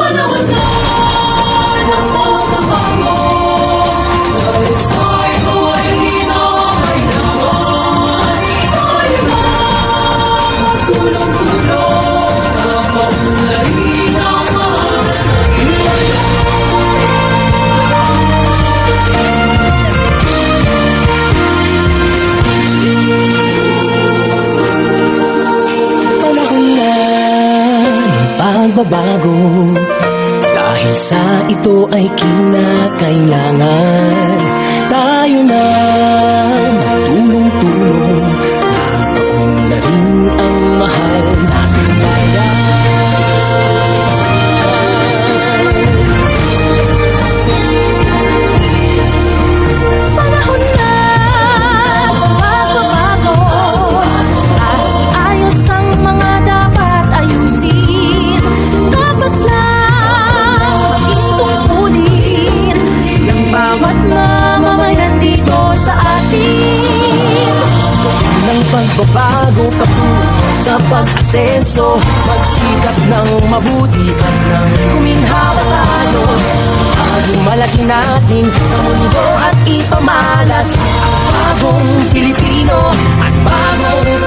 Panahon na ng pagbabago, dahil sa ito ay hinahayaan. Tayo na magtulong-tulong na paunlarin ang mahal. Panahon na ng pagbabago, dahil sa ito ay kinakailangan. Tayo na magtulong-tulong na paunlarin ang mahal nating bayan. Panahon na magbabago at ayos ang mga dapat ayusin. Dapat lang maging tungkulin ng bawat mamamayan dito sa atin. Ng pagbabago patungo sa pag-asenso, magsikap ng mabuti at nang guminhawa tayo. Bagong malaki natin sa mundo at ipamalas ang bagong Pilipino at bagong